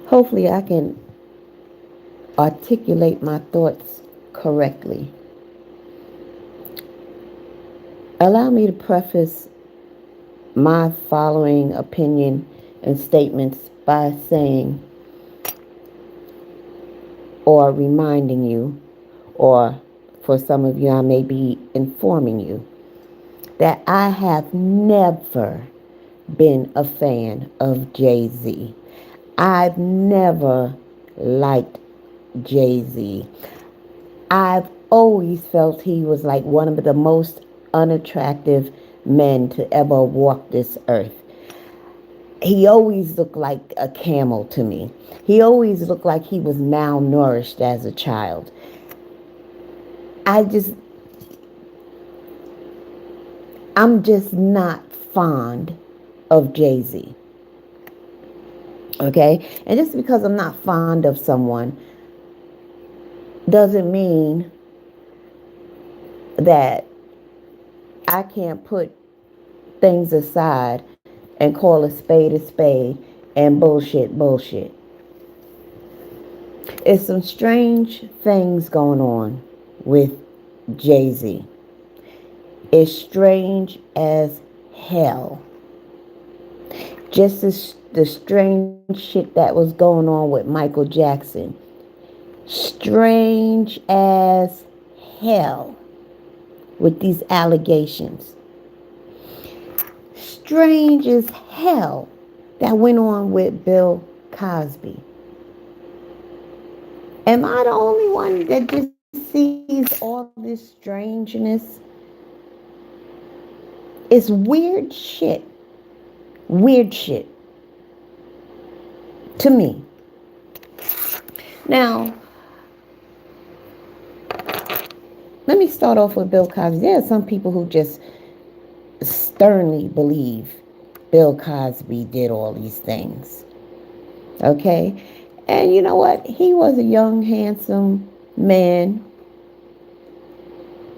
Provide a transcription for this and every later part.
Hopefully, I can articulate my thoughts correctly. Allow me to preface my following opinion and statements by saying or reminding you, or for some of you, I may be informing you, that I have never been a fan of Jay Z. I've never liked Jay Z. I've always felt he was like one of the most unattractive men to ever walk this earth. He always looked like a camel to me. He always looked like he was malnourished as a child. I just, I'm just not fond of Jay Z. Okay? And just because I'm not fond of someone doesn't mean that I can't put things aside and call a spade and bullshit. It's some strange things going on with Jay Z. It's strange as hell. Just as the strange shit that was going on with Michael Jackson. Strange as hell with these allegations. Strange as hell that went on with Bill Cosby. Am I the only one that just sees all this strangeness? It's weird shit. Weird shit. To me. Now, let me start off with Bill Cosby. There are some people who just sternly believe Bill Cosby did all these things. Okay? And you know what? He was a young, handsome man,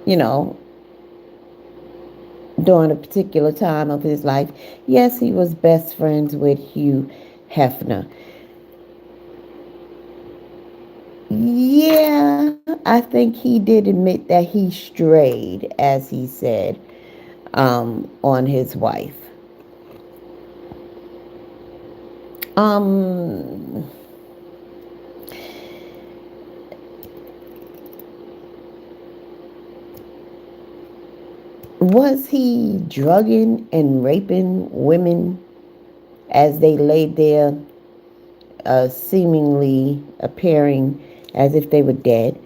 you know, during a particular time of his life. Yes, he was best friends with Hugh Hefner. Yeah, I think he did admit that he strayed, as he said, on his wife. Um, was he drugging and raping women as they laid there, seemingly appearing as if they were dead?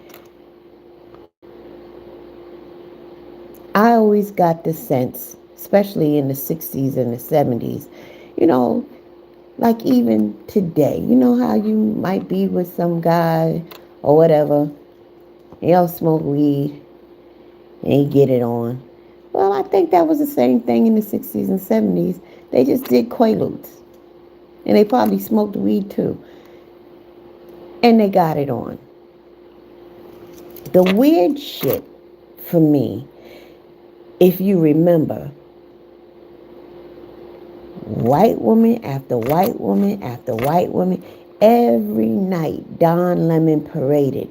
I always got the sense, especially in the 60s and the 70s, you know, like even today, you know how you might be with some guy or whatever, y'all smoke weed and you get it on. Well, I think that was the same thing in the 60s and 70s. They just did quaaludes. And they probably smoked weed too. And they got it on. The weird shit for me, if you remember, white woman after white woman after white woman, every night Don Lemon paraded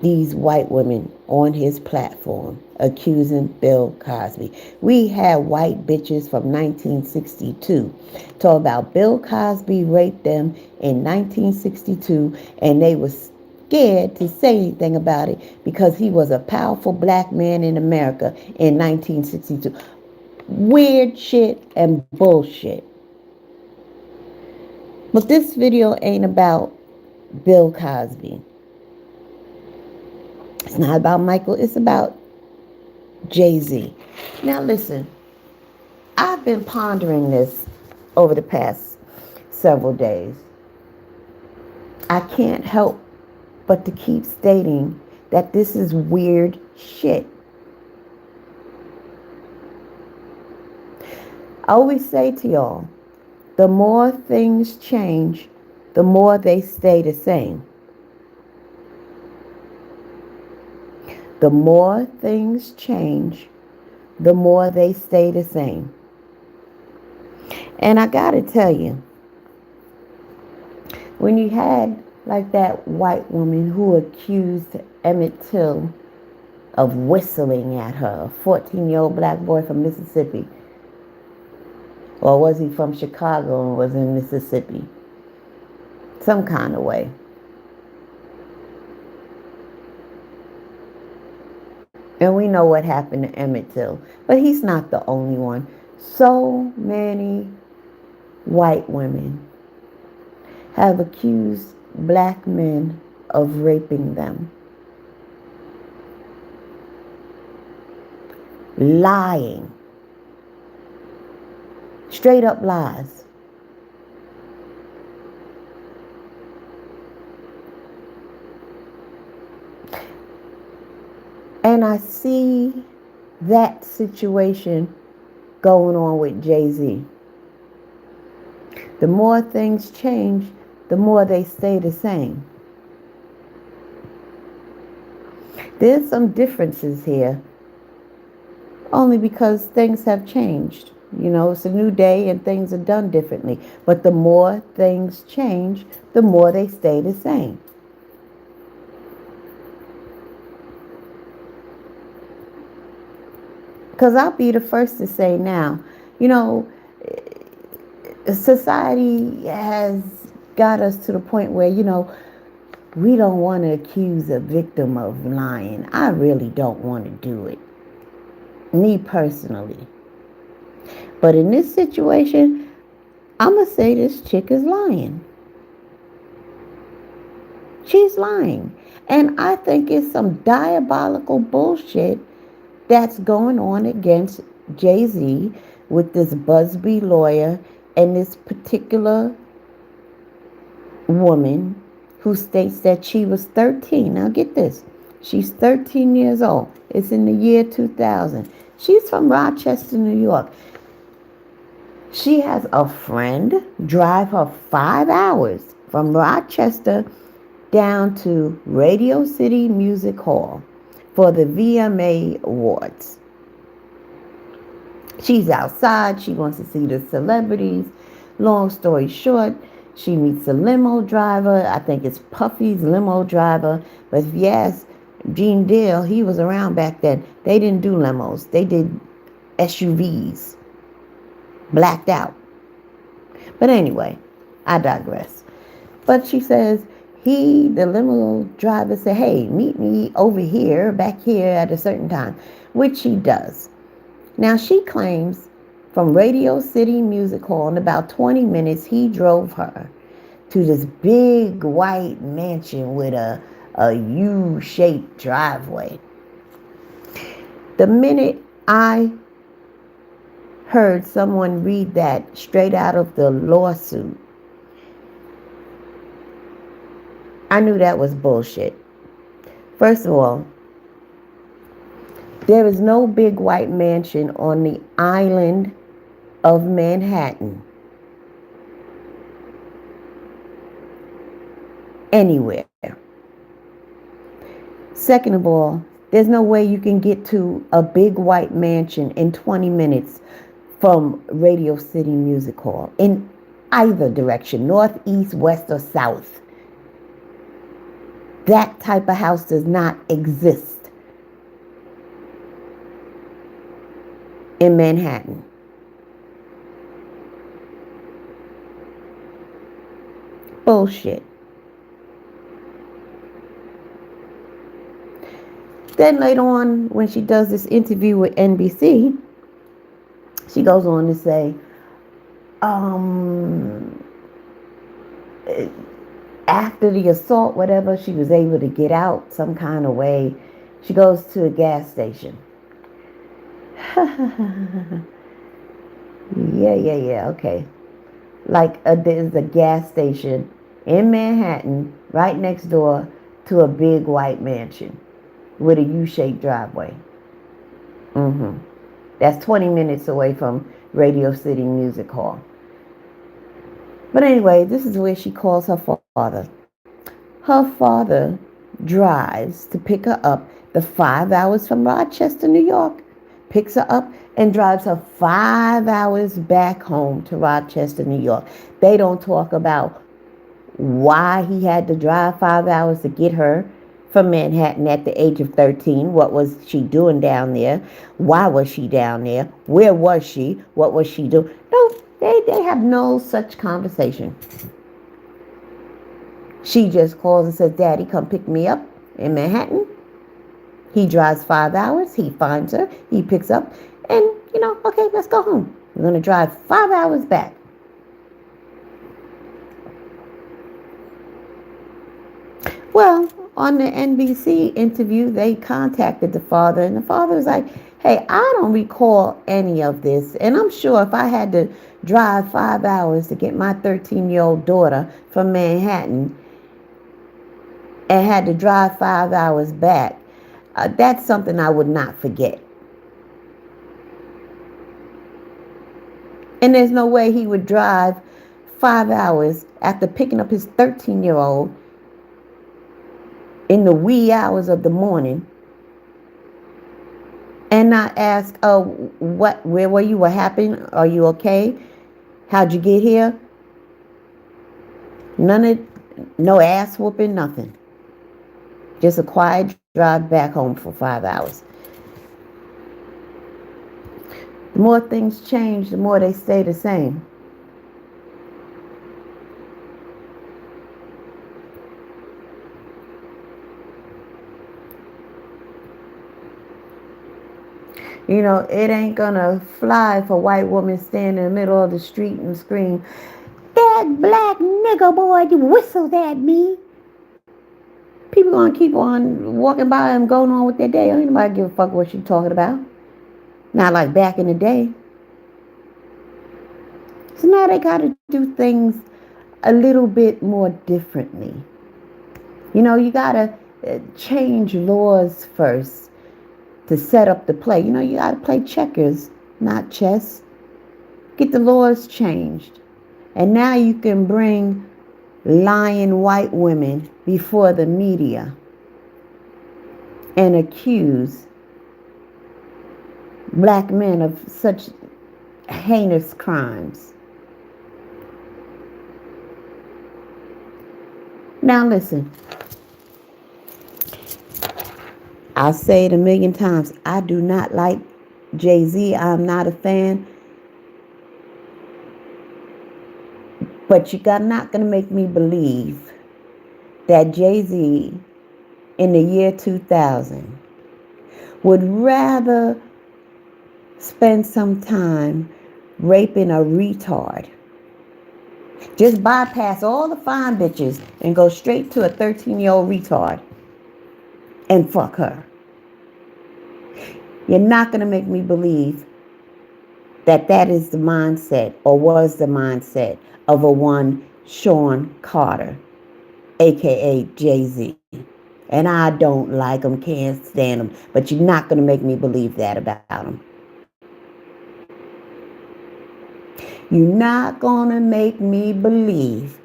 these white women on his platform accusing Bill Cosby. We had white bitches from 1962 talk about Bill Cosby raped them in 1962 and they were scared to say anything about it because he was a powerful black man in America in 1962. Weird shit and bullshit. But this video ain't about Bill Cosby. It's not about Michael. It's about Jay Z. Now, listen, I've been pondering this over the past several days. I can't help but to keep stating that this is weird shit. I always say to y'all, the more things change, the more they stay the same. The more things change, the more they stay the same. And I gotta tell you, When you had like that white woman who accused Emmett Till of whistling at her, a 14-year-old black boy from Mississippi. Or was he from Chicago and was in Mississippi? Some kind of way. And we know what happened to Emmett Till. But he's not the only one. So many white women have accused black men of raping them. Lying. Straight up lies. And I see that situation going on with Jay-Z. The more things change, the more they stay the same. There's some differences here, only because things have changed. You know, it's a new day and things are done differently. But the more things change, the more they stay the same. Because I'll be the first to say now, you know, society has got us to the point where, you know, we don't want to accuse a victim of lying. I really don't want to do it. Me personally. But in this situation, I'm going to say this chick is lying. She's lying. And I think it's some diabolical bullshit that's going on against Jay-Z with this Busby lawyer and this particular woman who states that she was 13. Now get this. She's 13 years old. It's in the year 2000. She's from Rochester, New York. She has a friend drive her 5 hours from Rochester down to Radio City Music Hall for the VMA Awards. She's outside. She wants to see the celebrities. Long story short, she meets a limo driver. I think it's Puffy's limo driver. But if you ask Gene Deal, he was around back then. They didn't do limos. They did SUVs. Blacked out. But anyway, I digress. But she says, the limo driver said, hey, meet me over here, back here at a certain time, which he does. Now, she claims from Radio City Music Hall in about 20 minutes, he drove her to this big white mansion with a U-shaped driveway. The minute I heard someone read that straight out of the lawsuit, I knew that was bullshit. First of all, there is no big white mansion on the island of Manhattan anywhere. Second of all, there's no way you can get to a big white mansion in 20 minutes from Radio City Music Hall in either direction, north, east, west, or south. That type of house does not exist in Manhattan. Bullshit. Then later on, when she does this interview with NBC, she goes on to say, after the assault, whatever, she was able to get out some kind of way. She goes to a gas station. Yeah, okay. Like there's a gas station in Manhattan right next door to a big white mansion with a U-shaped driveway. That's 20 minutes away from Radio City Music Hall. But anyway, this is where she calls her father. Her father drives to pick her up the 5 hours from Rochester, New York. Picks her up and drives her 5 hours back home to Rochester, New York. They don't talk about why he had to drive 5 hours to get her from Manhattan at the age of 13. What was she doing down there? Why was she down there? Where was she? What was she doing? No, they have no such conversation. She just calls and says, Daddy, come pick me up in Manhattan. He drives 5 hours. He finds her. He picks up. And, okay, let's go home. We're going to drive 5 hours back. Well, on the NBC interview, they contacted the father, and the father was like, hey, I don't recall any of this. And I'm sure if I had to drive 5 hours to get my 13-year-old daughter from Manhattan and had to drive 5 hours back, that's something I would not forget. And there's no way he would drive 5 hours after picking up his 13-year-old in the wee hours of the morning and not ask, oh, where were you? What happened? Are you okay? How'd you get here? No ass whooping, nothing. Just a quiet drive back home for 5 hours. The more things change, the more they stay the same. It ain't gonna fly if a white woman stand in the middle of the street and scream, that black nigger boy, you whistled at me. People gonna keep on walking by and going on with their day. Ain't nobody give a fuck what you talking about. Not like back in the day. So now they gotta do things a little bit more differently. You gotta change laws first to set up the play. You gotta play checkers, not chess. Get the laws changed. And now you can bring lying white women before the media and accuse black men of such heinous crimes. Now listen, I'll say it a million times. I do not like Jay-Z. I'm not a fan. But you're not going to make me believe that Jay-Z in the year 2000 would rather spend some time raping a retard. Just bypass all the fine bitches and go straight to a 13-year-old retard and fuck her. You're not going to make me believe that is the mindset or was the mindset of a one Sean Carter, aka Jay-Z. And I don't like him, can't stand him, but you're not going to make me believe that about him. You're not going to make me believe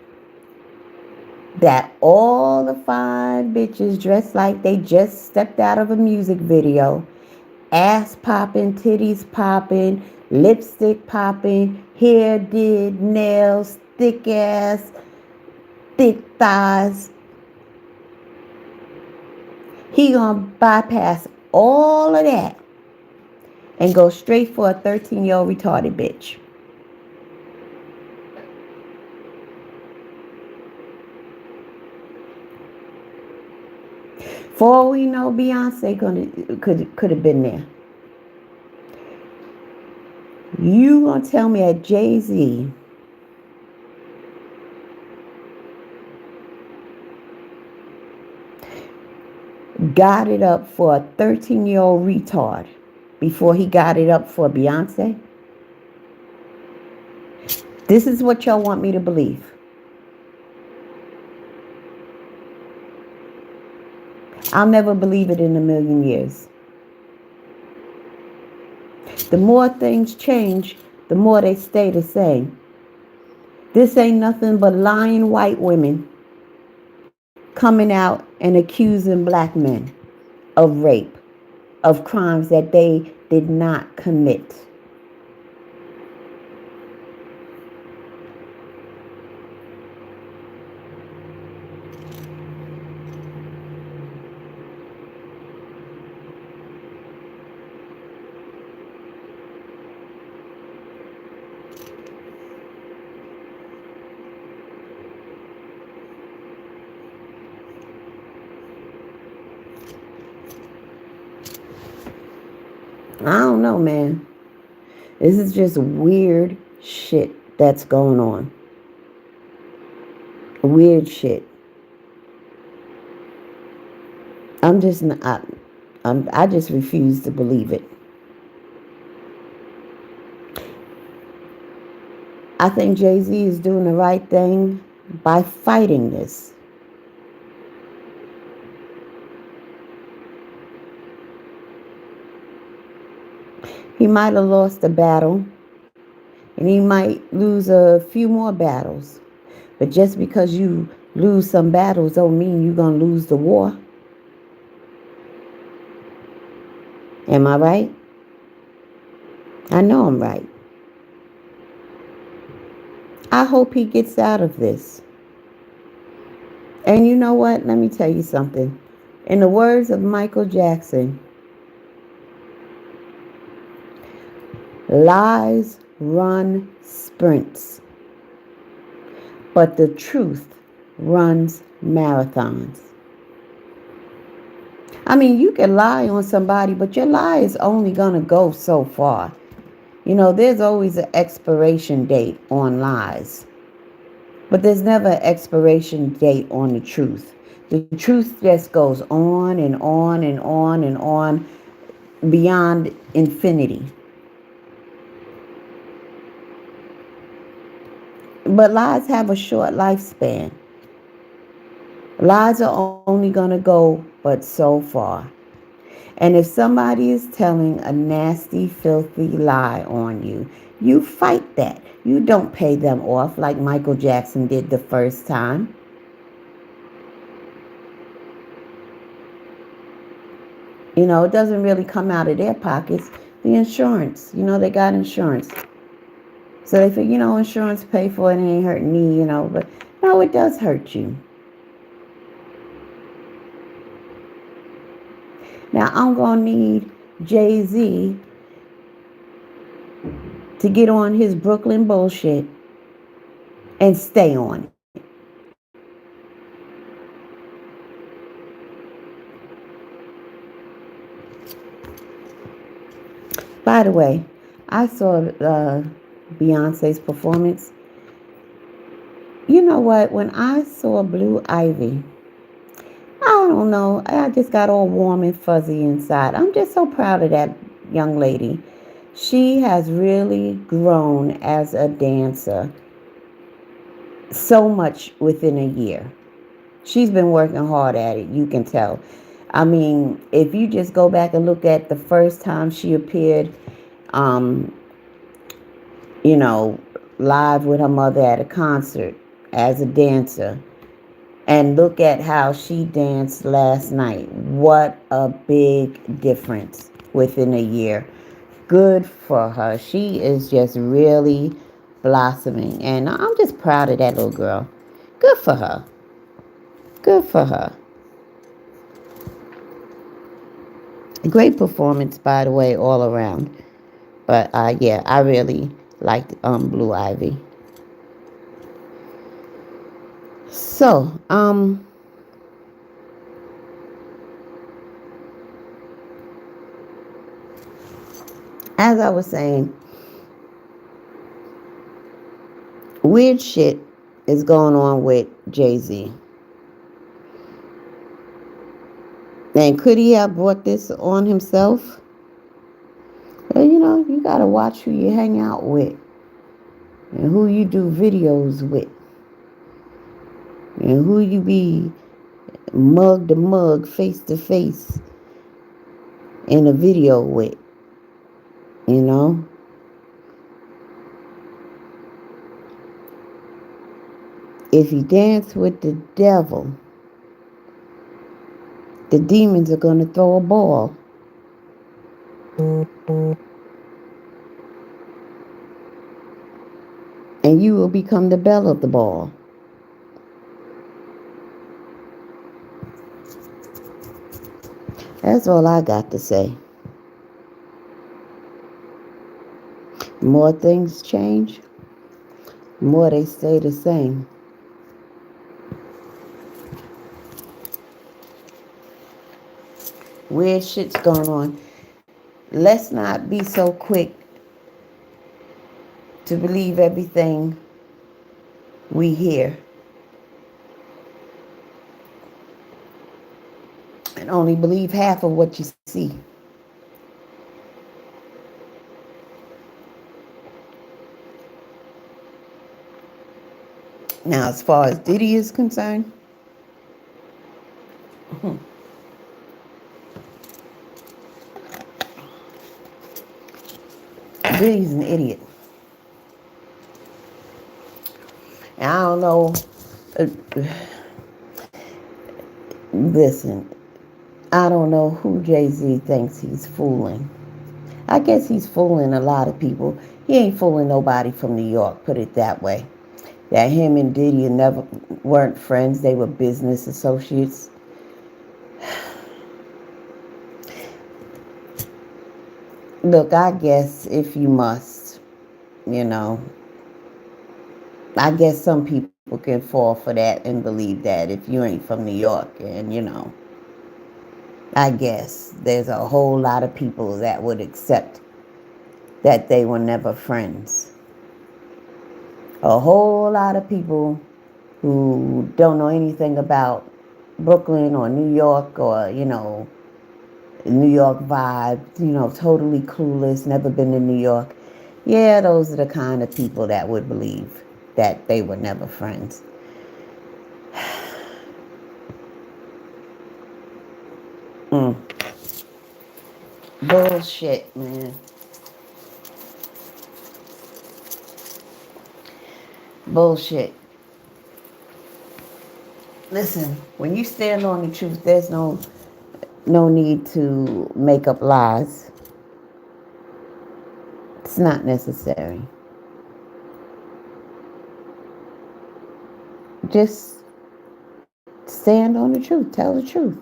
that all the fine bitches dressed like they just stepped out of a music video, ass popping, titties popping, lipstick popping, hair did, nails, thick ass, thick thighs. He gonna bypass all of that and go straight for a 13-year-old retarded bitch. For all we know, Beyonce could have been there. You gonna tell me that Jay-Z got it up for a 13-year-old retard before he got it up for Beyonce? This is what y'all want me to believe. I'll never believe it in a million years. The more things change, the more they stay the same. This ain't nothing but lying white women coming out and accusing black men of rape, of crimes that they did not commit. I don't know, man. This is just weird shit that's going on. Weird shit. I'm just not. I just refuse to believe it. I think Jay-Z is doing the right thing by fighting this. He might have lost a battle, and he might lose a few more battles. But just because you lose some battles don't mean you're going to lose the war. Am I right? I know I'm right. I hope he gets out of this. And you know what? Let me tell you something. In the words of Michael Jackson, lies run sprints, but the truth runs marathons. I mean, you can lie on somebody, but your lie is only going to go so far. You know, there's always an expiration date on lies, but there's never an expiration date on the truth. The truth just goes on and on and on and on beyond infinity. But lies have a short lifespan. Lies are only going to go but so far. And if somebody is telling a nasty, filthy lie on you, you fight that. You don't pay them off like Michael Jackson did the first time. You know, it doesn't really come out of their pockets. The insurance, you know, they got insurance. So they think, you know, insurance pay for it and it ain't hurting me, you know. But no, it does hurt you. Now, I'm going to need Jay-Z to get on his Brooklyn bullshit and stay on it. By the way, I saw Beyonce's performance. You know what? When I saw Blue Ivy, I don't know. I just got all warm and fuzzy inside. I'm just so proud of that young lady. She has really grown as a dancer so much within a year. She's been working hard at it, you can tell. I mean, if you just go back and look at the first time she appeared, you know, live with her mother at a concert as a dancer, and look at how she danced last night. What a big difference within a year. Good for her. She is just really blossoming. And I'm just proud of that little girl. Good for her. Good for her. Great performance, by the way, all around. But yeah, I really liked Blue Ivy. So, as I was saying, weird shit is going on with Jay-Z. And could he have brought this on himself? Well, you know, you gotta watch who you hang out with and who you do videos with and who you be mug to mug, face to face in a video with, you know? If you dance with the devil, the demons are going to throw a ball. And you will become the belle of the ball. That's all I got to say. The more things change, the more they stay the same. Weird shit's going on. let's not be so quick to believe everything we hear and only believe half of what you see. Now, as far as Diddy is concerned, Diddy's an idiot. And I don't know. Uh, listen, I don't know who Jay-Z thinks he's fooling. I guess he's fooling a lot of people. He ain't fooling nobody from New York, put it that way. That him and Diddy never weren't friends, they were business associates. Look, I guess if you must, you know, I guess some people can fall for that and believe that if you ain't from New York. And, I guess there's a whole lot of people that would accept that they were never friends. A whole lot of people who don't know anything about Brooklyn or New York or, New York vibe, totally clueless, never been to New York. Yeah, those are the kind of people that would believe that they were never friends. Bullshit, man. Bullshit. Listen, when you stand on the truth, there's no need to make up lies. It's not necessary. Just stand on the truth. Tell the truth.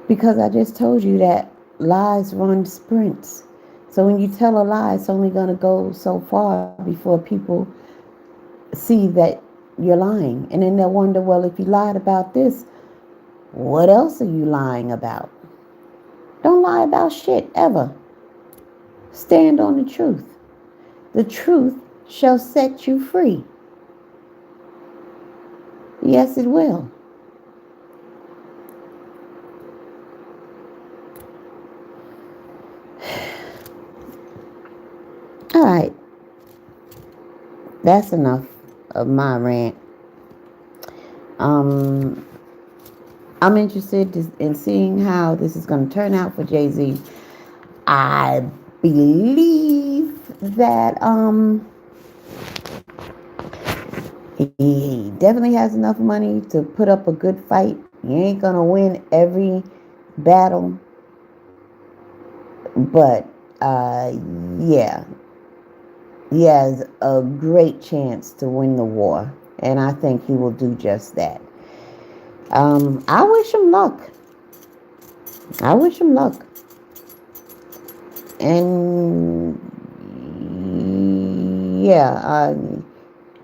Because I just told you that lies run sprints. So when you tell a lie, it's only going to go so far before people see that you're lying. And then they'll wonder, well, if you lied about this, what else are you lying about? Don't lie about shit, ever. Stand on the truth. The truth shall set you free. Yes, it will. All right. That's enough of my rant. I'm interested in seeing how this is going to turn out for Jay-Z. I believe that he definitely has enough money to put up a good fight. He ain't going to win every battle, but yeah, he has a great chance to win the war, and I think he will do just that. I wish him luck. I wish him luck. And yeah,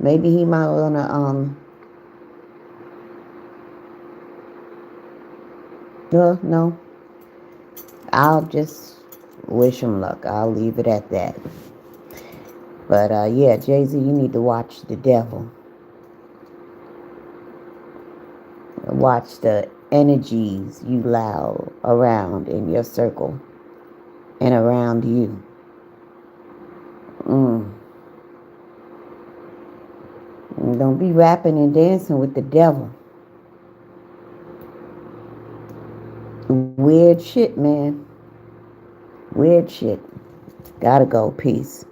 maybe he might wanna no. I'll just wish him luck. I'll leave it at that. But yeah, Jay-Z, you need to watch the devil. Watch the energies you allow around in your circle and around you. Don't be rapping and dancing with the devil. Weird shit, man. Weird shit. Gotta go. Peace.